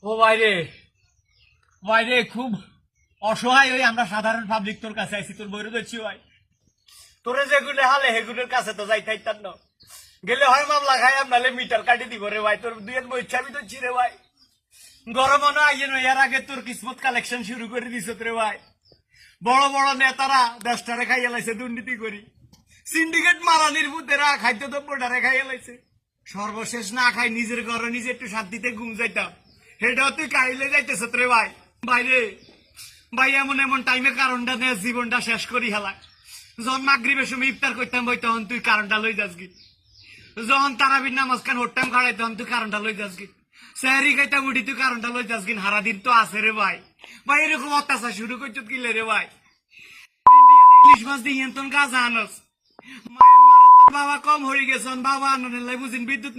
ও বাইরে বাইরে খুব অসহায় হয়ে আমরা সাধারণ পাবলিক তোর কাছে আইছি, তোর বইরে দিচ্ছি ভাই। তোরে যেগুলো হালে হেগুলোর কাছে তো যাইতাই তার ন গেলে হয় মামলা খাই আপনালে মিটার কাটি দিব রে ভাই। তোর দুইয়ের বই ইচ্ছা তো রে ভাই। গরম মনে আইয়ে নয় এর আগে তোর কিসমত কালেকশন শুরু করে দিছ রে ভাই। বড় বড় নেতারা দেশটারে খাইয়া লাইছে দুর্নীতি করি, সিন্ডিকেট মারানির বুদ্ধেরা খাদ্যদ্রব্যটারে খাইয়া লাইছে। সর্বশেষ না খাই নিজের ঘরে নিজে একটু শান্তিতে ঘুম যাইতাম, সেটাও তুই কাইলে যাইতেছ রে ভাই। বাইরে ভাই এমন এমন টাইমে কারণটা নিয়ে জীবনটা শেষ করি হেলা। যখন মাগরিবের সময় ইফতার করতাম ভাই তখন তুই কারণটা লই যাস গি, যখন তারাবির নামাজ খান হরতাম খাড়াই তখন তুই কারণটা লই যাস গি, সেহারি খাইতাম উঠি তুই কারণটা লই যাস গিন। হারাদিন তো আছে রে ভাই। ভাই এরকম অত্যাচার শুরু করছো কিলে রে ভাই। ইলিশ মাছ দিয়ে এন্তন কাজ আনস মায়ানমারের তোর বাবা কম হয়ে গেছন, বাবা আননের লাই বুঝিন বিদ্যুৎ